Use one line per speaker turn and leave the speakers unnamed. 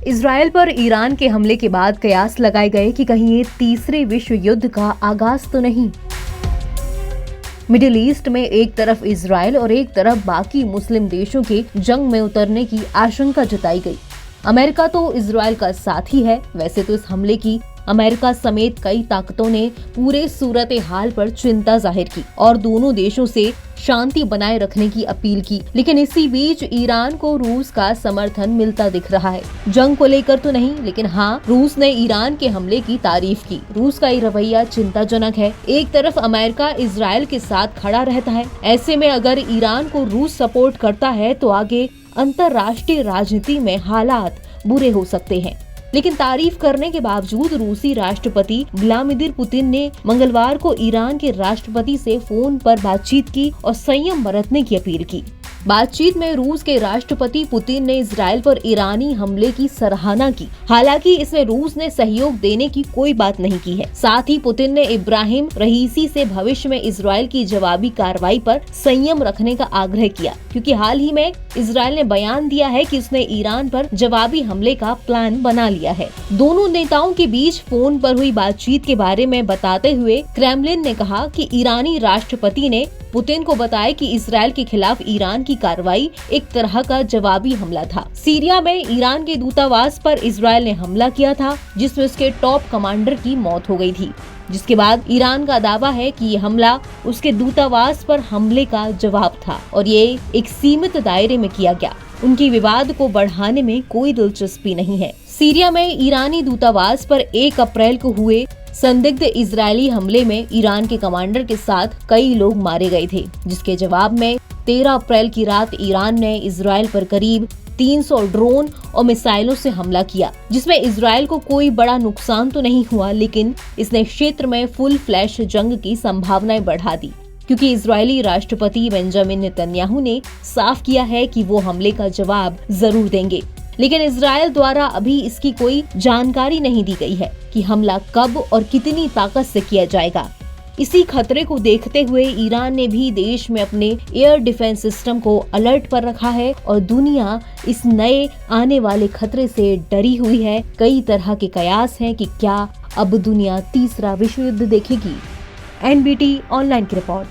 Israel पर Iran के हमले के बाद कयास लगाए गए कि कहीं ये तीसरे विश्व युद्ध का आगाज तो नहीं। मिडिल ईस्ट में एक तरफ इजराइल और एक तरफ बाकी मुस्लिम देशों के जंग में उतरने की आशंका जताई गई। अमेरिका तो इजराइल का साथी है। वैसे तो इस हमले की अमेरिका समेत कई ताकतों ने पूरे सूरत हाल पर चिंता जाहिर की और दोनों देशों से शांति बनाए रखने की अपील की, लेकिन इसी बीच ईरान को रूस का समर्थन मिलता दिख रहा है। जंग को लेकर तो नहीं, लेकिन हाँ, रूस ने ईरान के हमले की तारीफ की। रूस का ये रवैया चिंताजनक है। एक तरफ अमेरिका इजराइल के साथ खड़ा रहता है, ऐसे में अगर ईरान को रूस सपोर्ट करता है तो आगे अंतर्राष्ट्रीय राजनीति में हालात बुरे हो सकते हैं। लेकिन तारीफ करने के बावजूद रूसी राष्ट्रपति व्लादिमीर पुतिन ने मंगलवार को ईरान के राष्ट्रपति से फोन पर बातचीत की और संयम बरतने की अपील की। बातचीत में रूस के राष्ट्रपति पुतिन ने इजराइल पर ईरानी हमले की सराहना की। हालांकि इसमें रूस ने सहयोग देने की कोई बात नहीं की है। साथ ही पुतिन ने इब्राहिम रईसी से भविष्य में इजराइल की जवाबी कार्रवाई पर संयम रखने का आग्रह किया, क्योंकि हाल ही में इजराइल ने बयान दिया है कि उसने ईरान पर जवाबी हमले का प्लान बना लिया है। दोनों नेताओं के बीच फोन पर हुई बातचीत के बारे में बताते हुए क्रेमलिन ने कहा कि ईरानी राष्ट्रपति ने पुतिन को बताया कि इजराइल के खिलाफ ईरान की कार्रवाई एक तरह का जवाबी हमला था। सीरिया में ईरान के दूतावास पर इजराइल ने हमला किया था, जिसमें उसके टॉप कमांडर की मौत हो गई थी, जिसके बाद ईरान का दावा है कि ये हमला उसके दूतावास पर हमले का जवाब था और ये एक सीमित दायरे में किया गया। उनकी विवाद को बढ़ाने में कोई दिलचस्पी नहीं है। सीरिया में ईरानी दूतावास पर 1 अप्रैल को हुए संदिग्ध इजरायली हमले में ईरान के कमांडर के साथ कई लोग मारे गए थे, जिसके जवाब में 13 अप्रैल की रात ईरान ने इजराइल पर करीब 300 ड्रोन और मिसाइलों से हमला किया, जिसमें इजराइल को कोई बड़ा नुकसान तो नहीं हुआ, लेकिन इसने क्षेत्र में फुल फ्लैश जंग की संभावनाएं बढ़ा दी, क्योंकि इजरायली राष्ट्रपति बेंजामिन नेतन्याहू ने साफ किया है कि वो हमले का जवाब जरूर देंगे। लेकिन इजराइल द्वारा अभी इसकी कोई जानकारी नहीं दी गई है कि हमला कब और कितनी ताकत से किया जाएगा। इसी खतरे को देखते हुए ईरान ने भी देश में अपने एयर डिफेंस सिस्टम को अलर्ट पर रखा है और दुनिया इस नए आने वाले खतरे से डरी हुई है। कई तरह के कयास हैं कि क्या अब दुनिया तीसरा विश्व युद्ध देखेगी। NBT ऑनलाइन की रिपोर्ट।